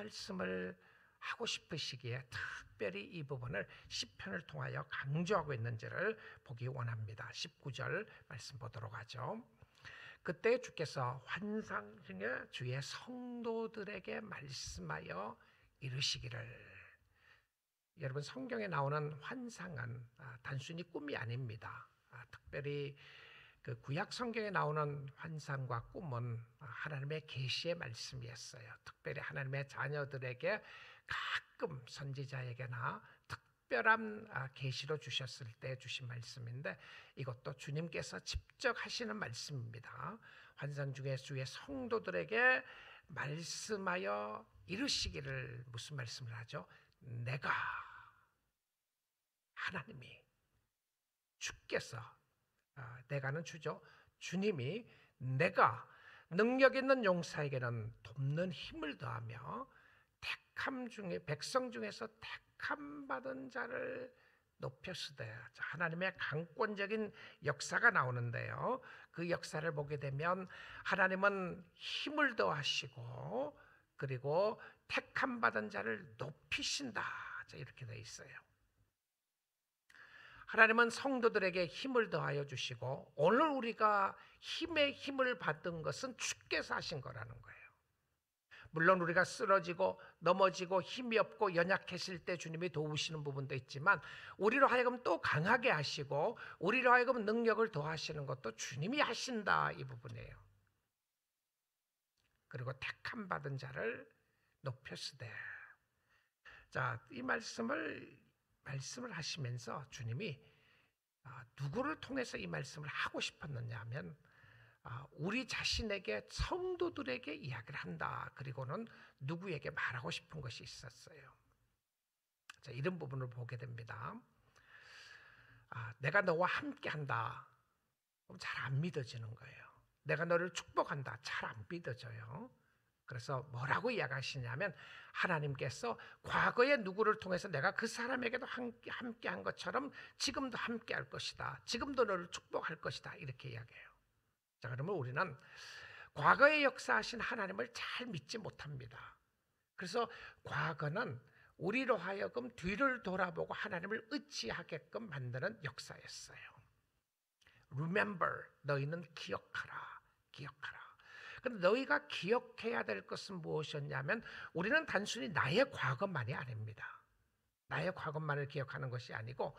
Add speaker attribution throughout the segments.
Speaker 1: 말씀을 하고 싶으시기에 특별히 이 부분을 시편을 통하여 강조하고 있는지를 보기 원합니다. 19절 말씀 보도록 하죠. 그때 주께서 환상 중에 주의 성도들에게 말씀하여 이르시기를. 여러분, 성경에 나오는 환상은 단순히 꿈이 아닙니다. 특별히 그 구약 성경에 나오는 환상과 꿈은 하나님의 계시의 말씀이었어요. 특별히 하나님의 자녀들에게 가끔 선지자에게나 특별한 계시로 주셨을 때 주신 말씀인데, 이것도 주님께서 직접 하시는 말씀입니다. 환상 중에 주의 성도들에게 말씀하여 이르시기를. 무슨 말씀을 하죠? 내가, 하나님이, 주께서, 내가는 주죠. 주님이 내가 능력 있는 용사에게는 돕는 힘을 더하며 택함 중에, 백성 중에서 택함 받은 자를 높였으되. 하나님의 강권적인 역사가 나오는데요, 그 역사를 보게 되면 하나님은 힘을 더하시고 그리고 택함 받은 자를 높이신다, 이렇게 되어 있어요. 하나님은 성도들에게 힘을 더하여 주시고, 오늘 우리가 힘의 힘을 받은 것은 주께서 하신 거라는 거예요. 물론 우리가 쓰러지고 넘어지고 힘이 없고 연약해질 때 주님이 도우시는 부분도 있지만, 우리로 하여금 또 강하게 하시고 우리로 하여금 능력을 더하시는 것도 주님이 하신다, 이 부분이에요. 그리고 택함 받은 자를 높였으되. 자, 이 말씀을 하시면서 주님이 누구를 통해서 이 말씀을 하고 싶었느냐 하면, 우리 자신에게, 성도들에게 이야기를 한다. 그리고는 누구에게 말하고 싶은 것이 있었어요. 자, 이런 부분을 보게 됩니다. 내가 너와 함께 한다. 그럼 잘 안 믿어지는 거예요. 내가 너를 축복한다. 잘 안 믿어져요. 그래서 뭐라고 이야기하시냐면, 하나님께서 과거에 누구를 통해서 내가 그 사람에게도 함께 한 것처럼 지금도 함께 할 것이다. 지금도 너를 축복할 것이다. 이렇게 이야기해요. 자, 그러면 우리는 과거에 역사하신 하나님을 잘 믿지 못합니다. 그래서 과거는 우리로 하여금 뒤를 돌아보고 하나님을 의지하게끔 만드는 역사였어요. Remember, 너희는 기억하라. 기억하라. 그런데 너희가 기억해야 될 것은 무엇이었냐면, 우리는 단순히 나의 과거만이 아닙니다. 나의 과거만을 기억하는 것이 아니고,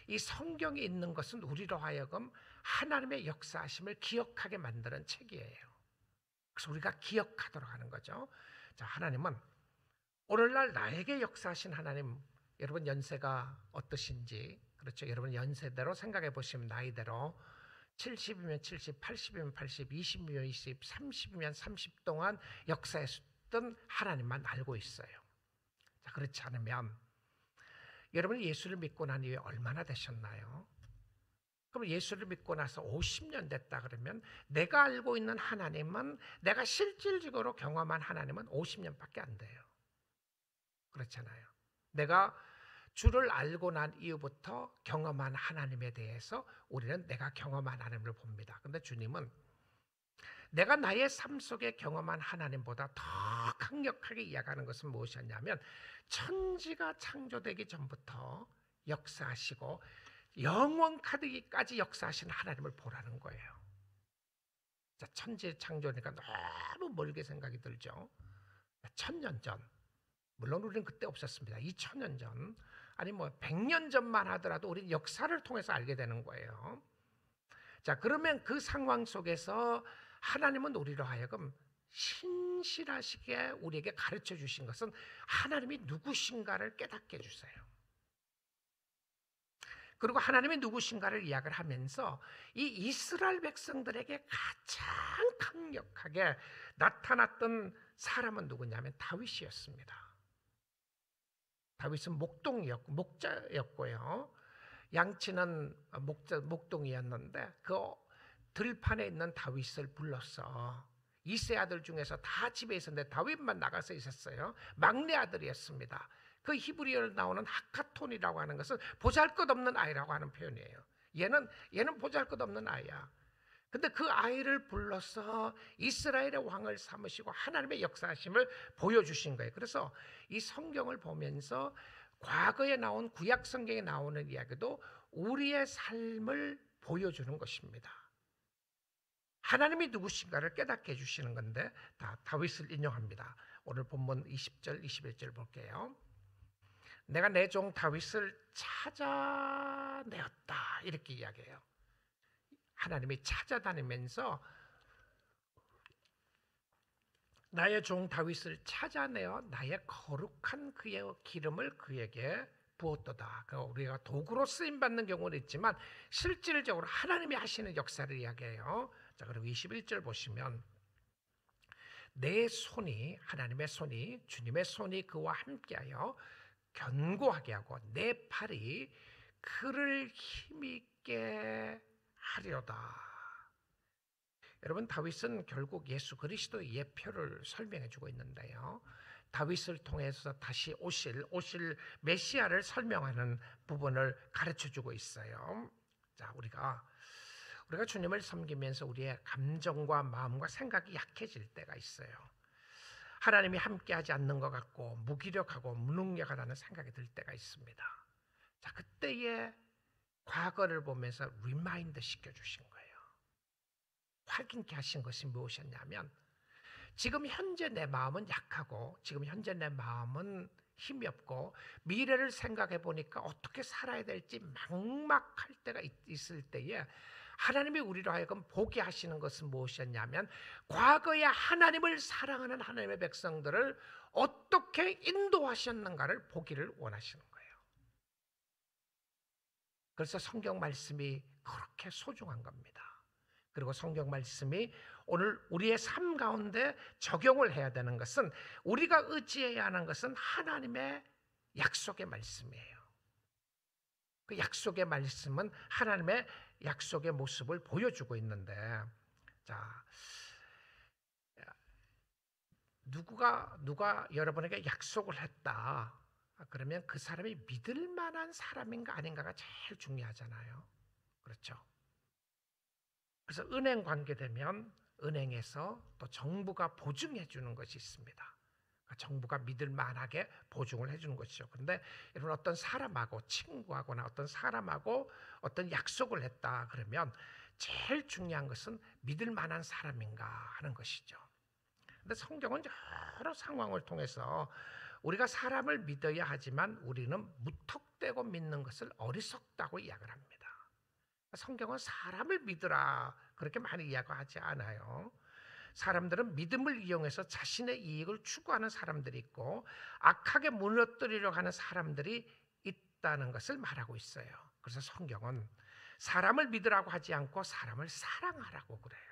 Speaker 1: 이 성경에 있는 것은 우리로 하여금 하나님의 역사하심을 기억하게 만드는 책이에요. 그래서 우리가 기억하도록 하는 거죠. 자, 하나님은 오늘날 나에게 역사하신 하나님, 여러분 연세가 어떠신지, 그렇죠? 여러분 연세대로 생각해 보시면, 나이대로 70이면 70, 80이면 80, 20이면 20, 30이면 30 동안 역사했던 하나님만 알고 있어요. 자, 그렇지 않으면 여러분이 예수를 믿고 난 이후에 얼마나 되셨나요? 그럼 예수를 믿고 나서 50년 됐다 그러면, 내가 알고 있는 하나님은, 내가 실질적으로 경험한 하나님은 50년밖에 안 돼요. 그렇잖아요. 내가 주를 알고 난 이후부터 경험한 하나님에 대해서 우리는 내가 경험한 하나님을 봅니다. 그런데 주님은 내가 나의 삶 속에 경험한 하나님보다 더 강력하게 이야기하는 것은 무엇이었냐면, 천지가 창조되기 전부터 역사하시고 영원까지 역사하신 하나님을 보라는 거예요. 자, 천지 창조니까 너무 멀게 생각이 들죠. 1000년 전, 물론 우리는 그때 없었습니다. 2000년 전, 아니 100년 전만 하더라도 우리는 역사를 통해서 알게 되는 거예요. 자, 그러면 그 상황 속에서 하나님은 우리로 하여금 신실하시게 우리에게 가르쳐 주신 것은 하나님이 누구신가를 깨닫게 해주세요. 그리고 하나님이 누구신가를 이야기를 하면서 이 이스라엘 백성들에게 가장 강력하게 나타났던 사람은 누구냐면 다윗이었습니다. 다윗은 목자였고요. 양치는 목동이었는데, 그 들판에 있는 다윗을 불렀어. 이세 아들 중에서 다 집에 있었는데 다윗만 나가서 있었어요. 막내 아들이었습니다. 그 히브리어로 나오는 하카톤이라고 하는 것은 보잘것없는 아이라고 하는 표현이에요. 얘는 보잘것없는 아이야. 근데 그 아이를 불러서 이스라엘의 왕을 삼으시고 하나님의 역사하심을 보여주신 거예요. 그래서 이 성경을 보면서 과거에 나온 구약 성경에 나오는 이야기도 우리의 삶을 보여주는 것입니다. 하나님이 누구신가를 깨닫게 해주시는 건데, 다윗을 인용합니다. 오늘 본문 20절 21절 볼게요. 내가 내 종 다윗을 찾아내었다, 이렇게 이야기해요. 하나님이 찾아다니면서 나의 종 다윗을 찾아내어 나의 거룩한 그의 기름을 그에게 부었도다. 우리가 도구로 쓰임 받는 경우는 있지만 실질적으로 하나님이 하시는 역사를 이야기해요. 자, 그리고 21절 보시면 내 손이, 하나님의 손이, 주님의 손이 그와 함께하여 견고하게 하고 내 팔이 그를 힘있게 하려다. 여러분, 다윗은 결국 예수 그리스도의 예표를 설명해 주고 있는데요, 다윗을 통해서 다시 오실 메시아를 설명하는 부분을 가르쳐 주고 있어요. 자, 우리가 주님을 섬기면서 우리의 감정과 마음과 생각이 약해질 때가 있어요. 하나님이 함께하지 않는 것 같고 무기력하고 무능력하다는 생각이 들 때가 있습니다. 자, 그때의 과거를 보면서 리마인드 시켜주신 거예요. 확인케 하신 것이 무엇이었냐면, 지금 현재 내 마음은 약하고 지금 현재 내 마음은 힘이 없고 미래를 생각해 보니까 어떻게 살아야 될지 막막할 때가 있을 때에 하나님이 우리로 하여금 보게 하시는 것은 무엇이었냐면, 과거에 하나님을 사랑하는 하나님의 백성들을 어떻게 인도하셨는가를 보기를 원하시는 거예요. 그래서 성경 말씀이 그렇게 소중한 겁니다. 그리고 성경 말씀이 오늘 우리의 삶 가운데 적용을 해야 되는 것은, 우리가 의지해야 하는 것은 하나님의 약속의 말씀이에요. 그 약속의 말씀은 하나님의 약속의 모습을 보여주고 있는데, 자, 누가 여러분에게 약속을 했다, 그러면 그 사람이 믿을 만한 사람인가 아닌가가 제일 중요하잖아요. 그렇죠? 그래서 은행 관계되면 은행에서 또 정부가 보증해 주는 것이 있습니다. 정부가 믿을 만하게 보증을 해주는 것이죠. 그런데 이런 어떤 사람하고, 친구하거나 어떤 사람하고 어떤 약속을 했다 그러면 제일 중요한 것은 믿을 만한 사람인가 하는 것이죠. 그런데 성경은 여러 상황을 통해서 우리가 사람을 믿어야 하지만 우리는 무턱대고 믿는 것을 어리석다고 이야기를 합니다. 성경은 사람을 믿으라 그렇게 많이 이야기하지 않아요. 사람들은 믿음을 이용해서 자신의 이익을 추구하는 사람들이 있고 악하게 무너뜨리려고 하는 사람들이 있다는 것을 말하고 있어요. 그래서 성경은 사람을 믿으라고 하지 않고 사람을 사랑하라고 그래요.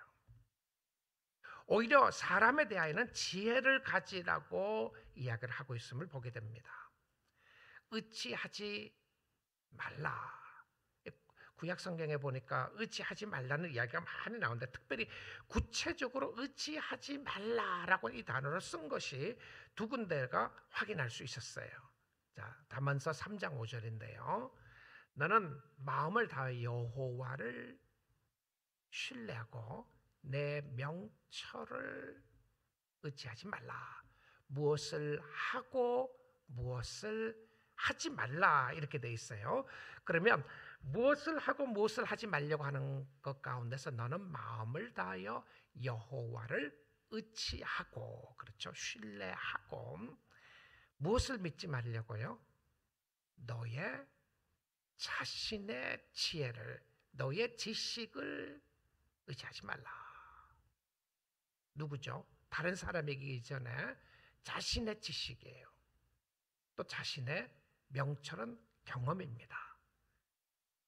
Speaker 1: 오히려 사람에 대하여는 지혜를 가지라고 이야기를 하고 있음을 보게 됩니다. 의지하지 말라. 구약 성경에 보니까 의지하지 말라는 이야기가 많이 나오는데, 특별히 구체적으로 의지하지 말라라고 이 단어를 쓴 것이 두 군데가 확인할 수 있었어요. 자, 다만서 3장 5절인데요. 너는 마음을 다해 여호와를 신뢰하고 내 명철을 의지하지 말라. 무엇을 하고 무엇을 하지 말라, 이렇게 돼 있어요. 그러면 무엇을 하고 무엇을 하지 말려고 하는 것 가운데서 너는 마음을 다하여 여호와를 의지하고, 그렇죠, 신뢰하고, 무엇을 믿지 말려고요? 너의 자신의 지혜를, 너의 지식을 의지하지 말라. 누구죠? 다른 사람이기 전에 자신의 지식이에요. 또 자신의 명철은 경험입니다.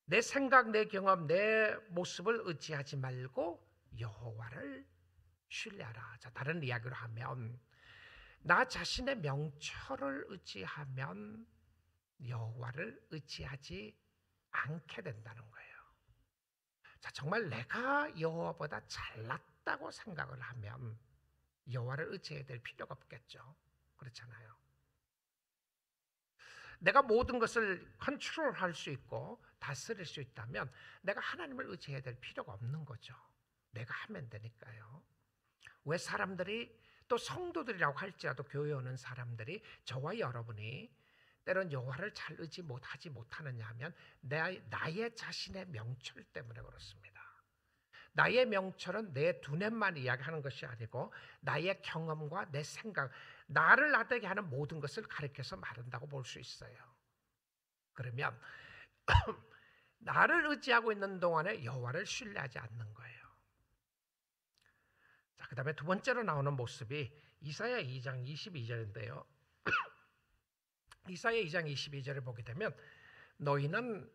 Speaker 1: 내 생각, 내 경험, 내 모습을 의지하지 말고 여호와를 신뢰하라. 자, 다른 이야기로 하면 나 자신의 명철을 의지하면 여호와를 의지하지 않게 된다는 거예요. 자, 정말 내가 여호와보다 잘났다고 생각을 하면 여호와를 의지해야 될 필요가 없겠죠. 그렇잖아요. 내가 모든 것을 컨트롤할 수 있고 다스릴 수 있다면 내가 하나님을 의지해야 될 필요가 없는 거죠. 내가 하면 되니까요. 왜 사람들이, 또 성도들이라고 할지라도 교회 오는 사람들이, 저와 여러분이 때론 여호와를 잘 의지 못하지 못하느냐 하면 나의 자신의 명철 때문에 그렇습니다. 나의 명철은 내 두뇌만 이야기하는 것이 아니고 나의 경험과 내 생각, 나를 나되게 하는 모든 것을 가리켜서 말한다고 볼 수 있어요. 그러면 나를 의지하고 있는 동안에 여호와를 신뢰하지 않는 거예요. 자, 그다음에 두 번째로 나오는 모습이 이사야 2장 22절인데요. 이사야 2장 22절을 보게 되면 너희는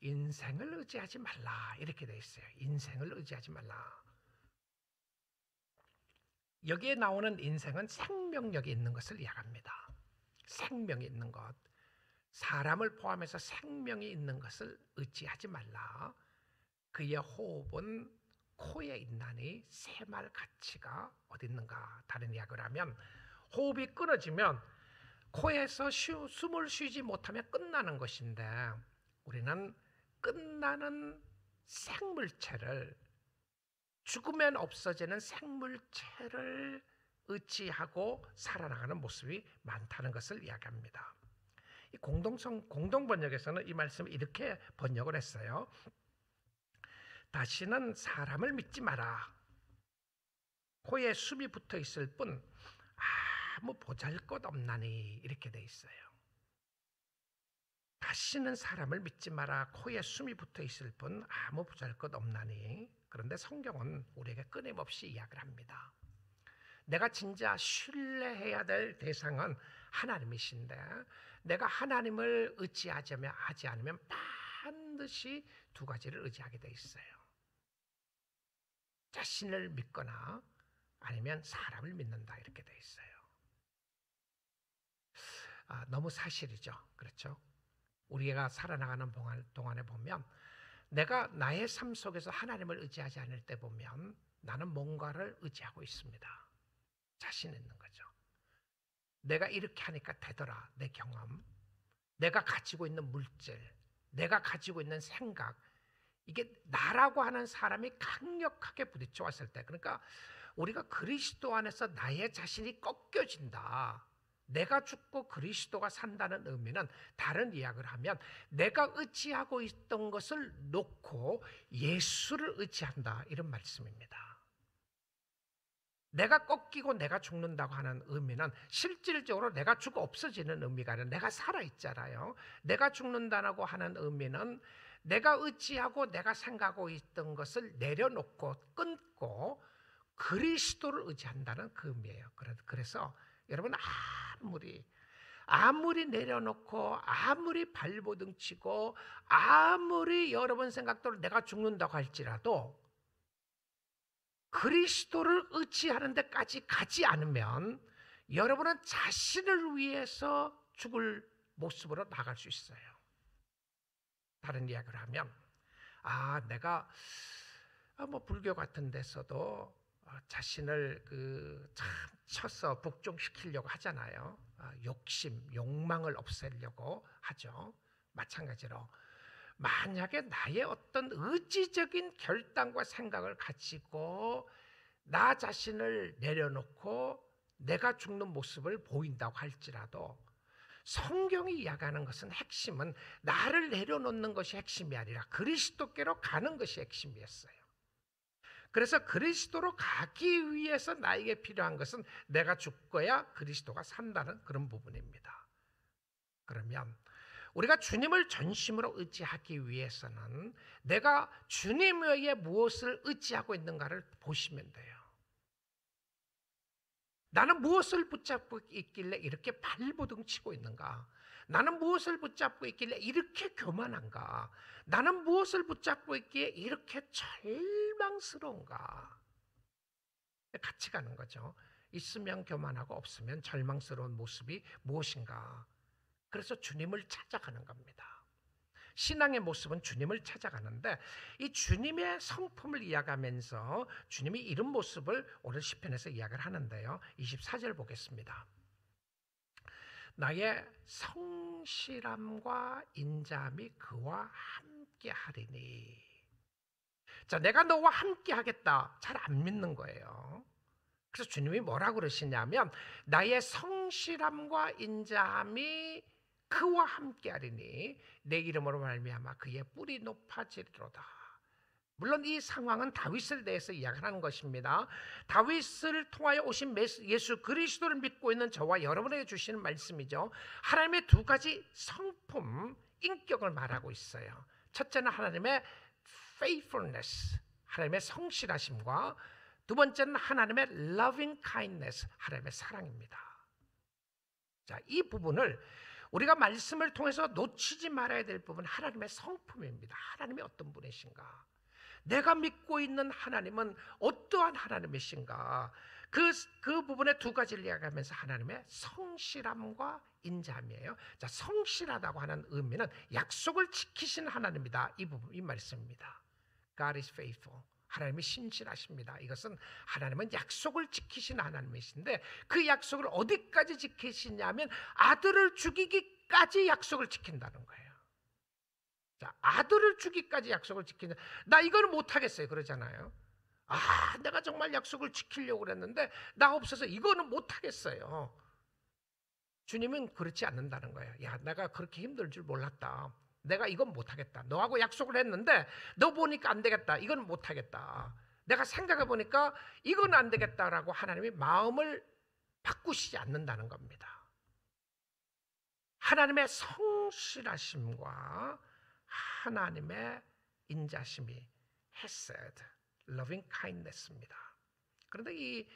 Speaker 1: 인생을 의지하지 말라 이렇게 되어 있어요. 인생을 의지하지 말라. 여기에 나오는 인생은 생명력이 있는 것을 이야기합니다. 생명이 있는 것, 사람을 포함해서 생명이 있는 것을 의지하지 말라. 그의 호흡은 코에 있나니 새말 가치가 어디 있는가. 다른 이야기를 하면 호흡이 끊어지면 코에서 숨을 쉬지 못하면 끝나는 것인데, 우리는 끝나는 생물체를, 죽으면 없어지는 생물체를 의지하고 살아나가는 모습이 많다는 것을 이야기합니다. 이 공동번역에서는 이 말씀을 이렇게 번역을 했어요. 다시는 사람을 믿지 마라. 코에 숨이 붙어 있을 뿐 아무 보잘것없나니 이렇게 돼 있어요. 다시는 사람을 믿지 마라. 코에 숨이 붙어 있을 뿐 아무 보잘것없나니. 그런데 성경은 우리에게 끊임없이 이야기를 합니다. 내가 진짜 신뢰해야 될 대상은 하나님이신데, 내가 하나님을 의지하지 않으면 반드시 두 가지를 의지하게 돼 있어요. 자신을 믿거나 아니면 사람을 믿는다 이렇게 돼 있어요. 너무 사실이죠. 그렇죠? 우리가 살아나가는 동안에 보면, 내가 나의 삶 속에서 하나님을 의지하지 않을 때 보면 나는 뭔가를 의지하고 있습니다. 자신 있는 거죠. 내가 이렇게 하니까 되더라. 내 경험, 내가 가지고 있는 물질, 내가 가지고 있는 생각, 이게 나라고 하는 사람이 강력하게 부딪혀 왔을 때, 그러니까 우리가 그리스도 안에서 나의 자신이 꺾여진다, 내가 죽고 그리스도가 산다는 의미는, 다른 이야기를 하면 내가 의지하고 있던 것을 놓고 예수를 의지한다 이런 말씀입니다. 내가 꺾이고 내가 죽는다고 하는 의미는 실질적으로 내가 죽어 없어지는 의미가 아니라 내가 살아있잖아요. 내가 죽는다고 하는 의미는 내가 의지하고 내가 생각하고 있던 것을 내려놓고 끊고 그리스도를 의지한다는 그 의미예요. 그래서 여러분, 아무리 내려놓고 아무리 발버둥 치고 아무리 여러분 생각대로 내가 죽는다고 할지라도 그리스도를 의지하는 데까지 가지 않으면 여러분은 자신을 위해서 죽을 모습으로 나갈 수 있어요. 다른 이야기를 하면, 내가 불교 같은 데서도 자신을 참 쳐서 복종시키려고 하잖아요. 욕심, 욕망을 없애려고 하죠. 마찬가지로 만약에 나의 어떤 의지적인 결단과 생각을 가지고 나 자신을 내려놓고 내가 죽는 모습을 보인다고 할지라도, 성경이 이야기하는 것은 핵심은 나를 내려놓는 것이 핵심이 아니라 그리스도께로 가는 것이 핵심이었어요. 그래서 그리스도로 가기 위해서 나에게 필요한 것은 내가 죽어야 그리스도가 산다는 그런 부분입니다. 그러면 우리가 주님을 전심으로 의지하기 위해서는 내가 주님 외에 무엇을 의지하고 있는가를 보시면 돼요. 나는 무엇을 붙잡고 있길래 이렇게 발버둥 치고 있는가? 나는 무엇을 붙잡고 있길래 이렇게 교만한가? 나는 무엇을 붙잡고 있기에 이렇게 절망스러운가? 같이 가는 거죠. 있으면 교만하고 없으면 절망스러운 모습이 무엇인가? 그래서 주님을 찾아가는 겁니다. 신앙의 모습은 주님을 찾아가는데, 이 주님의 성품을 이야기하면서 주님이 이런 모습을 오늘 시편에서 이야기를 하는데요. 24절 보겠습니다. 나의 성실함과 인자함이 그와 함께 하리니. 자, 내가 너와 함께 하겠다. 잘 안 믿는 거예요. 그래서 주님이 뭐라고 그러시냐면 나의 성실함과 인자함이 그와 함께 하리니 내 이름으로 말미암아 그의 뿔이 높아지리로다. 물론 이 상황은 다윗을 대해서 이야기하는 것입니다. 다윗을 통하여 오신 예수 그리스도를 믿고 있는 저와 여러분에게 주시는 말씀이죠. 하나님의 두 가지 성품, 인격을 말하고 있어요. 첫째는 하나님의 faithfulness, 하나님의 성실하심과 두 번째는 하나님의 loving kindness, 하나님의 사랑입니다. 자, 이 부분을 우리가 말씀을 통해서 놓치지 말아야 될 부분, 하나님의 성품입니다. 하나님이 어떤 분이신가? 내가 믿고 있는 하나님은 어떠한 하나님이신가? 그 부분의 두 가지를 이야기하면서 하나님의 성실함과 인자함이에요. 자, 성실하다고 하는 의미는 약속을 지키신 하나님이다. 이 말씀입니다. God is faithful. 하나님이 신실하십니다. 이것은 하나님은 약속을 지키신 하나님이신데 그 약속을 어디까지 지키시냐면 아들을 죽이기까지 약속을 지킨다는 거예요. 자, 아들을 주기까지 약속을 지키는, 나 이거는 못하겠어요 그러잖아요. 아, 내가 정말 약속을 지키려고 그랬는데 나 없어서 이거는 못하겠어요. 주님은 그렇지 않는다는 거예요. 야, 내가 그렇게 힘들 줄 몰랐다. 내가 이건 못하겠다. 너하고 약속을 했는데 너 보니까 안 되겠다. 이건 못하겠다. 내가 생각해 보니까 이건 안 되겠다라고 하나님이 마음을 바꾸시지 않는다는 겁니다. 하나님의 성실하심과 하나님의 인자심이 hesed, loving kindness입니다. 그런데 이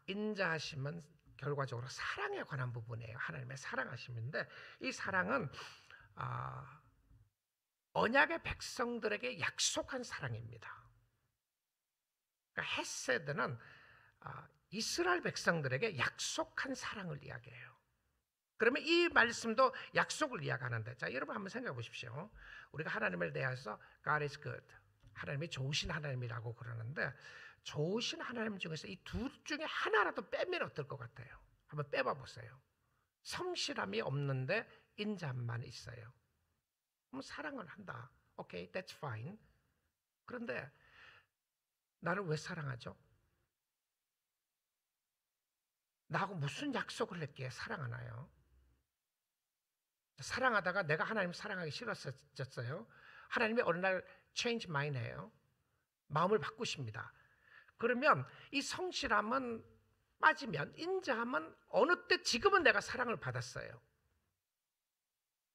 Speaker 1: 인자심은 결과적으로 사랑에 관한 부분이에요. 하나님의 사랑하심인데 이 사랑은 언약의 백성들에게 약속한 사랑입니다. 그러니까 헤세드는 이스라엘 백성들에게 약속한 사랑을 이야기해요. 그러면 이 말씀도 약속을 이야기하는데, 자, 여러분 한번 생각해 보십시오. 우리가 하나님을 대해서 God is good, 하나님이 좋으신 하나님이라고 그러는데 좋으신 하나님 중에서 이 둘 중에 하나라도 빼면 어떨 것 같아요? 한번 빼봐 보세요. 성실함이 없는데 인자함만 있어요. 그럼 사랑을 한다. 오케이, that's fine. 그런데 나를 왜 사랑하죠? 나하고 무슨 약속을 했기에 사랑하나요? 사랑하다가 내가 하나님 사랑하기 싫어졌어요. 하나님이 어느 날 change mind해요. 마음을 바꾸십니다. 그러면 이 성실함은 빠지면 인자함은 어느 때 지금은 내가 사랑을 받았어요.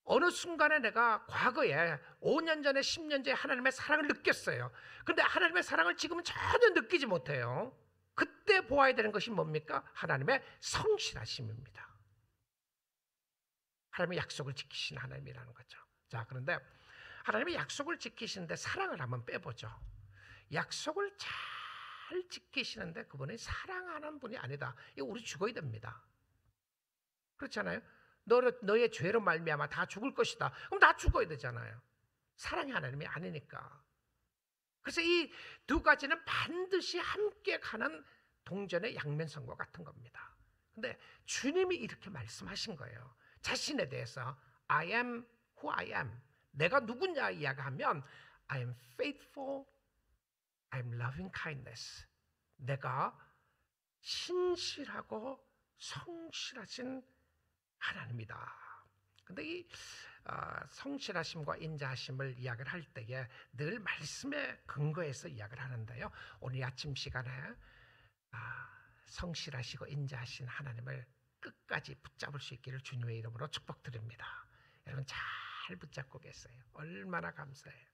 Speaker 1: 어느 순간에 내가 과거에 5년 전에 10년 전에 하나님의 사랑을 느꼈어요. 그런데 하나님의 사랑을 지금은 전혀 느끼지 못해요. 그때 보아야 되는 것이 뭡니까? 하나님의 성실하심입니다. 하나님의 약속을 지키신 하나님이라는 거죠. 자, 그런데 하나님의 약속을 지키시는데 사랑을 한번 빼보죠. 약속을 잘 지키시는데 그분이 사랑하는 분이 아니다. 이거 우리 죽어야 됩니다. 그렇잖아요. 너의 죄로 말미암아 다 죽을 것이다. 그럼 다 죽어야 되잖아요. 사랑의 하나님이 아니니까. 그래서 이 두 가지는 반드시 함께 가는 동전의 양면성과 같은 겁니다. 근데 주님이 이렇게 말씀하신 거예요. 자신에 대해서 I am who I am. 내가 누구냐 이야기하면 I am faithful, I am loving kindness. 내가 신실하고 성실하신 하나님이다. 근데 이 성실하심과 인자하심을 이야기를 할 때에 늘 말씀에 근거해서 이야기를 하는데요. 오늘 아침 시간에 성실하시고 인자하신 하나님을 끝까지 붙잡을 수 있기를 주님의 이름으로 축복드립니다. 여러분 잘 붙잡고 계세요. 얼마나 감사해요.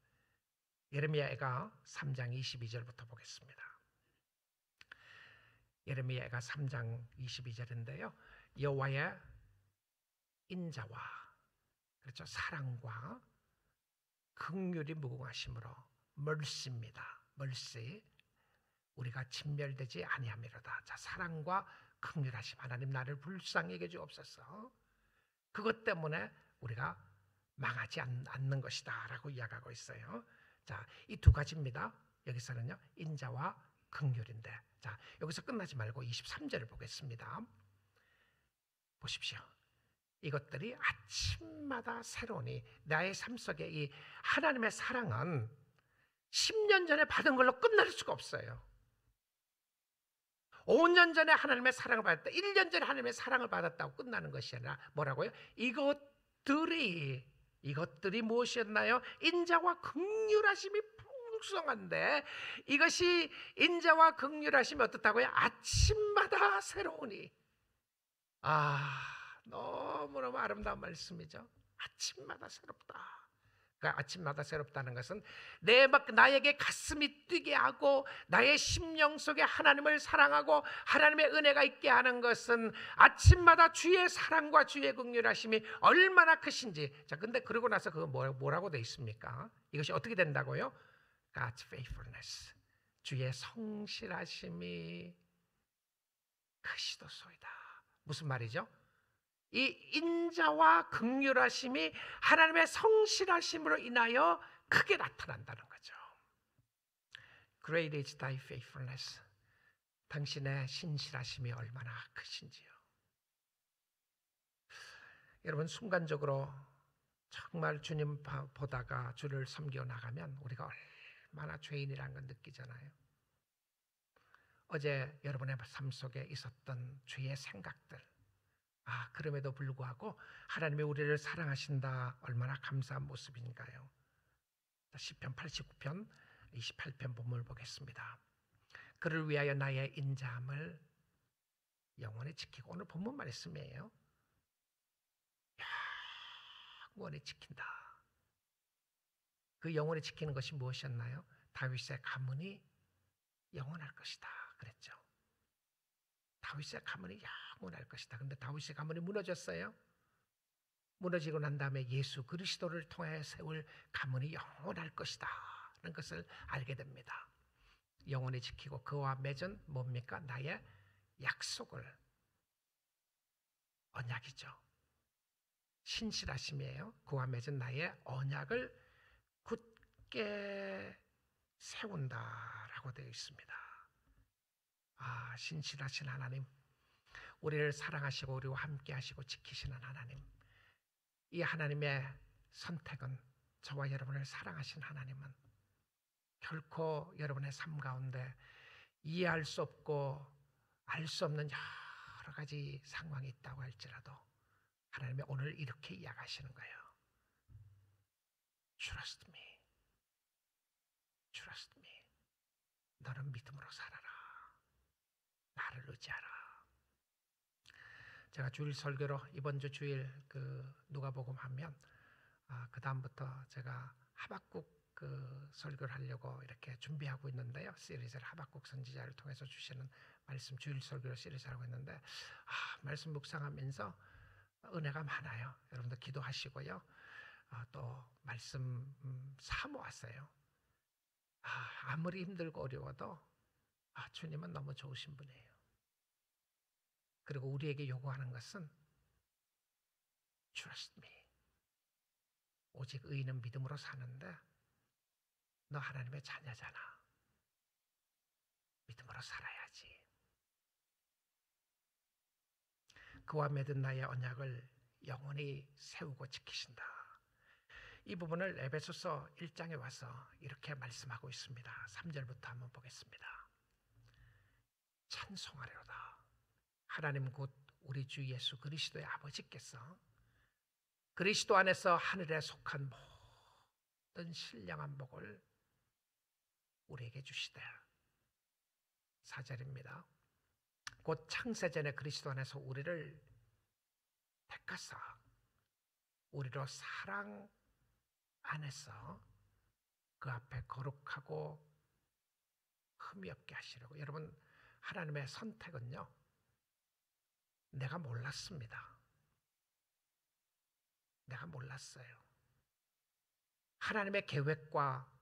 Speaker 1: 예레미야가 3장 22절부터 보겠습니다. 예레미야가 3장 22절인데요. 여호와의 인자와 그렇죠, 사랑과 긍휼이 무궁하심으로 mercy입니다. mercy, 우리가 진멸되지 아니함이로다. 자, 사랑과 긍휼하심, 하나님 나를 불쌍히 여겨 주옵소서. 그것 때문에 우리가 망하지 않는 것이다 라고 이야기하고 있어요. 자, 이 두 가지입니다. 여기서는요, 인자와 긍휼인데, 자, 여기서 끝나지 말고 23절을 보겠습니다. 보십시오. 이것들이 아침마다 새로우니, 나의 삶 속에 이 하나님의 사랑은 10년 전에 받은 걸로 끝날 수가 없어요. 5년 전에 하나님의 사랑을 받았다, 1년 전에 하나님의 사랑을 받았다고 끝나는 것이 아니라 뭐라고요? 이것들이 무엇이었나요? 인자와 긍휼하심이 풍성한데, 이것이 인자와 긍휼하심이 어떻다고요? 아침마다 새로우니. 너무너무 아름다운 말씀이죠. 아침마다 새롭다. 그러니까 아침마다 새롭다는 것은 나에게 가슴이 뛰게 하고 나의 심령 속에 하나님을 사랑하고 하나님의 은혜가 있게 하는 것은 아침마다 주의 사랑과 주의 긍휼하심이 얼마나 크신지. 자, 근데 그러고 나서 그거 뭐라고 돼 있습니까? 이것이 어떻게 된다고요? God's faithfulness, 주의 성실하심이 크시도소이다. 무슨 말이죠? 이 인자와 긍휼하심이 하나님의 성실하심으로 인하여 크게 나타난다는 거죠. Great is thy faithfulness. 당신의 신실하심이 얼마나 크신지요. 여러분, 순간적으로 정말 주님 보다가 주를 섬겨 나가면 우리가 얼마나 죄인이라는 걸 느끼잖아요. 어제 여러분의 삶 속에 있었던 죄의 생각들, 그럼에도 불구하고 하나님이 우리를 사랑하신다, 얼마나 감사한 모습인가요? 시편 89편 28편 본문을 보겠습니다. 그를 위하여 나의 인자함을 영원히 지키고, 오늘 본문 말씀이에요. 영원히 지킨다. 그 영원히 지키는 것이 무엇이었나요? 다윗의 가문이 영원할 것이다 그랬죠. 다윗의 가문이 영원할 것이다. 그런데 다윗의 가문이 무너졌어요. 무너지고 난 다음에 예수 그리스도를 통해 세울 가문이 영원할 것이다 라는 것을 알게 됩니다. 영원히 지키고 그와 맺은 뭡니까? 나의 약속을, 언약이죠. 신실하심이에요. 그와 맺은 나의 언약을 굳게 세운다라고 되어 있습니다. 신실하신 하나님, 우리를 사랑하시고 우리와 함께 하시고 지키시는 하나님, 이 하나님의 선택은, 저와 여러분을 사랑하신 하나님은 결코 여러분의 삶 가운데 이해할 수 없고 알 수 없는 여러 가지 상황이 있다고 할지라도 하나님이 오늘 이렇게 이야기하시는 거예요. Trust me. Trust me. 너는 믿음으로 살아라. 나를 의지하라. 제가 주일 설교로 이번 주 주일 누가복음 하면 그 다음부터 제가 하박국 설교를 하려고 이렇게 준비하고 있는데요. 시리즈를 하박국 선지자를 통해서 주시는 말씀 주일 설교를 시리즈를 하고 있는데 말씀 묵상하면서 은혜가 많아요. 여러분들 기도하시고요. 또 말씀 사모하세요. 아무리 힘들고 어려워도 주님은 너무 좋으신 분이에요. 그리고 우리에게 요구하는 것은 Trust me. 오직 의인은 믿음으로 사는데 너 하나님의 자녀잖아. 믿음으로 살아야지. 그와 맺은 나의 언약을 영원히 세우고 지키신다. 이 부분을 에베소서 1장에 와서 이렇게 말씀하고 있습니다. 3절부터 한번 보겠습니다. 찬송하리로다. 하나님 곧 우리 주 예수 그리스도의 아버지께서 그리스도 안에서 하늘에 속한 모든 신령한 복을 우리에게 주시되, 4절입니다. 곧 창세전에 그리스도 안에서 우리를 택하사 우리로 사랑 안에서 그 앞에 거룩하고 흠이 없게 하시려고. 여러분, 하나님의 선택은요, 내가 몰랐습니다. 내가 몰랐어요. 하나님의 계획과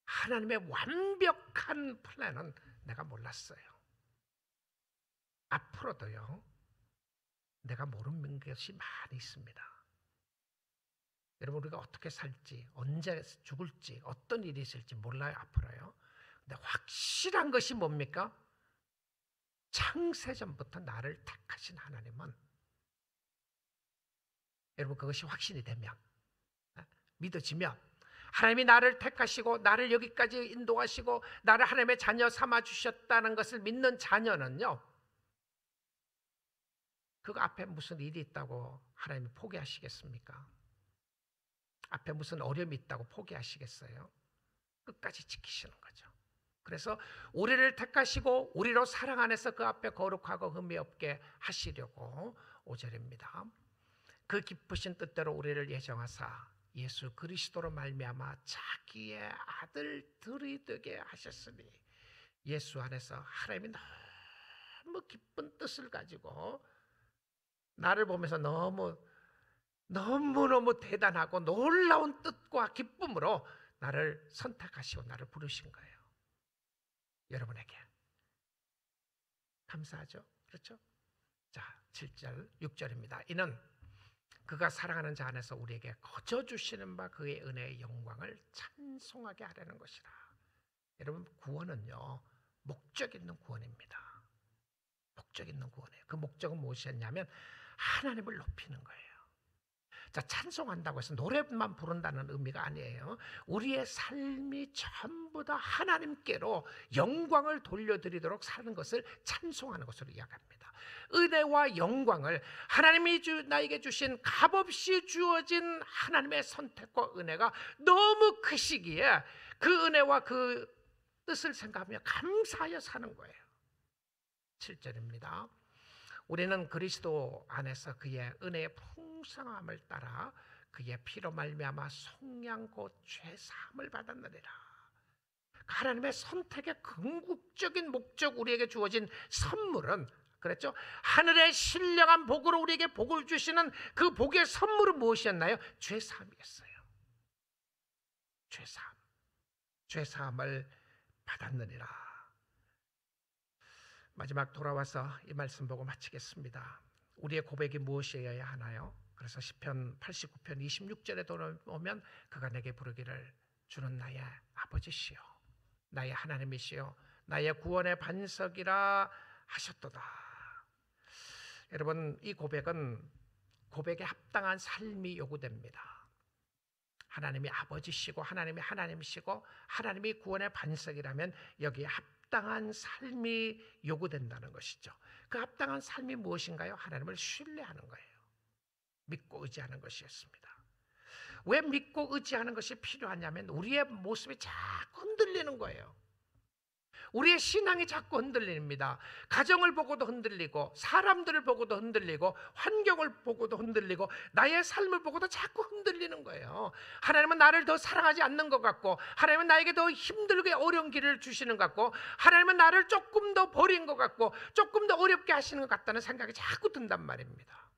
Speaker 1: 하나님의 완벽한 플랜은 내가 몰랐어요. 앞으로도요, 내가 모르는 것이 많이 있습니다. 여러분, 우리가 어떻게 살지, 언제 죽을지, 어떤 일이 있을지 몰라요. 앞으로요. 근데 확실한 것이 뭡니까? 창세전부터 나를 택하신 하나님은, 여러분, 그것이 확신이 되면, 믿어지면 하나님이 나를 택하시고 나를 여기까지 인도하시고 나를 하나님의 자녀 삼아 주셨다는 것을 믿는 자녀는요, 그 앞에 무슨 일이 있다고 하나님이 포기하시겠습니까? 앞에 무슨 어려움이 있다고 포기하시겠어요? 끝까지 지키시는 거죠. 그래서 우리를 택하시고 우리로 사랑 안에서 그 앞에 거룩하고 흠이 없게 하시려고 5절입니다. 그 기쁘신 뜻대로 우리를 예정하사 예수 그리스도로 말미암아 자기의 아들들이 되게 하셨으니, 예수 안에서 하나님이 너무 기쁜 뜻을 가지고 나를 보면서 너무너무 대단하고 놀라운 뜻과 기쁨으로 나를 선택하시고 나를 부르신 거예요. 여러분에게 감사하죠? 그렇죠? 자, 7절, 6절입니다. 이는 그가 사랑하는 자 안에서 우리에게 거저 주시는 바 그의 은혜의 영광을 찬송하게 하려는 것이라. 여러분, 구원은요, 목적 있는 구원입니다. 목적 있는 구원이에요. 그 목적은 무엇이었냐면 하나님을 높이는 거예요. 자, 찬송한다고 해서 노래만 부른다는 의미가 아니에요. 우리의 삶이 전부 다 하나님께로 영광을 돌려드리도록 사는 것을 찬송하는 것으로 이야기합니다. 은혜와 영광을 하나님이 나에게 주신 값없이 주어진 하나님의 선택과 은혜가 너무 크시기에 그 은혜와 그 뜻을 생각하며 감사하여 사는 거예요. 7절입니다. 우리는 그리스도 안에서 그의 은혜의 풍성함을 따라 그의 피로 말미암아 속량 곧 죄사함을 받았느니라. 하나님의 선택의 궁극적인 목적, 우리에게 주어진 선물은, 그랬죠? 하늘의 신령한 복으로 우리에게 복을 주시는 그 복의 선물은 무엇이었나요? 죄사함이었어요. 죄사함을 받았느니라. 마지막 돌아와서 이 말씀 보고 마치겠습니다. 우리의 고백이 무엇이어야 하나요? 그래서 시편 89편 26절에 돌아오면 그가 내게 부르기를 주는 나의 아버지시요 나의 하나님이시요 나의 구원의 반석이라 하셨도다. 여러분, 이 고백은 고백에 합당한 삶이 요구됩니다. 하나님이 아버지시고 하나님이 하나님이시고 하나님이 구원의 반석이라면 여기에 합당한 삶이 요구된다는 것이죠. 그 합당한 삶이 무엇인가요? 하나님을 신뢰하는 거예요. 믿고 의지하는 것이었습니다. 왜 믿고 의지하는 것이 필요하냐면 우리의 모습이 자꾸 흔들리는 거예요. 우리의 신앙이 자꾸 흔들립니다. 가정을 보고도 흔들리고 사람들을 보고도 흔들리고 환경을 보고도 흔들리고 나의 삶을 보고도 자꾸 흔들리는 거예요. 하나님은 나를 더 사랑하지 않는 것 같고, 하나님은 나에게 더 힘들게 어려운 길을 주시는 것 같고, 하나님은 나를 조금 더 버린 것 같고 조금 더 어렵게 하시는 것 같다는 생각이 자꾸 든단 말입니다.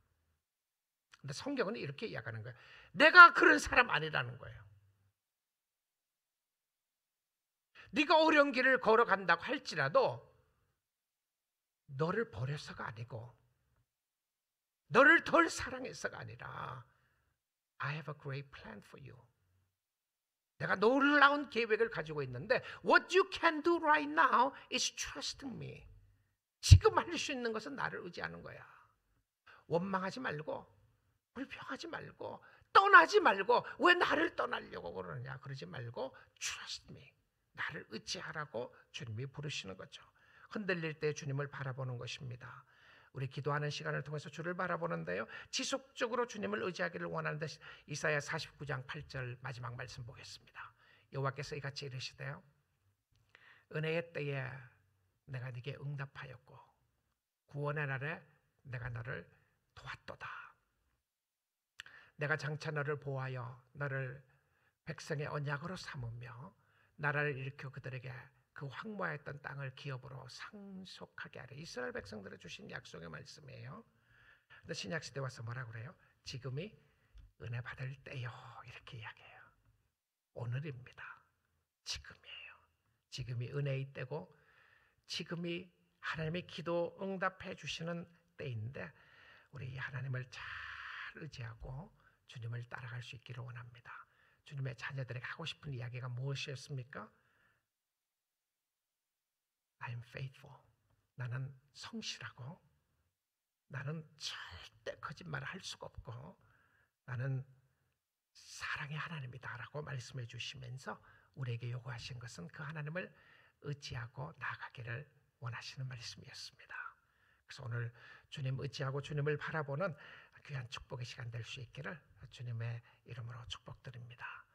Speaker 1: 근데 성경은 이렇게 이야기하는 거예요. 내가 그런 사람 아니라는 거예요. 네가 어려운 길을 걸어간다고 할지라도 너를 버려서가 아니고 너를 덜 사랑해서가 아니라 I have a great plan for you. 내가 놀라운 계획을 가지고 있는데 What you can do right now is trusting me. 지금 할 수 있는 것은 나를 의지하는 거야. 원망하지 말고 불평하지 말고 떠나지 말고 왜 나를 떠나려고 그러느냐 그러지 말고 Trust me. 나를 의지하라고 주님이 부르시는 거죠. 흔들릴 때 주님을 바라보는 것입니다. 우리 기도하는 시간을 통해서 주를 바라보는데요, 지속적으로 주님을 의지하기를 원하는데 이사야 49장 8절 마지막 말씀 보겠습니다. 여호와께서 이같이 이르시되요 은혜의 때에 내가 네게 응답하였고 구원의 날에 내가 너를 도왔도다. 내가 장차 너를 보호하여 너를 백성의 언약으로 삼으며 나라를 일으켜 그들에게 그 황무하였던 땅을 기업으로 상속하게 하려. 이스라엘 백성들을 주신 약속의 말씀이에요. 근데 신약시대 와서 뭐라고 그래요? 지금이 은혜 받을 때요, 이렇게 이야기해요. 오늘입니다. 지금이에요. 지금이 은혜의 때고 지금이 하나님의 기도 응답해 주시는 때인데 우리 하나님을 잘 의지하고 주님을 따라갈 수 있기를 원합니다. 주님의 자녀들에게 하고 싶은 이야기가 무엇이었습니까? I'm faithful. 나는 성실하고 나는 절대 거짓말을 할 수가 없고 나는 사랑의 하나님이다라고 말씀해 주시면서 우리에게 요구하신 것은 그 하나님을 의지하고 나아가기를 원하시는 말씀이었습니다. 그래서 오늘 주님 의지하고 주님을 바라보는 귀한 축복의 시간 될 수 있기를 주님의 이름으로 축복드립니다.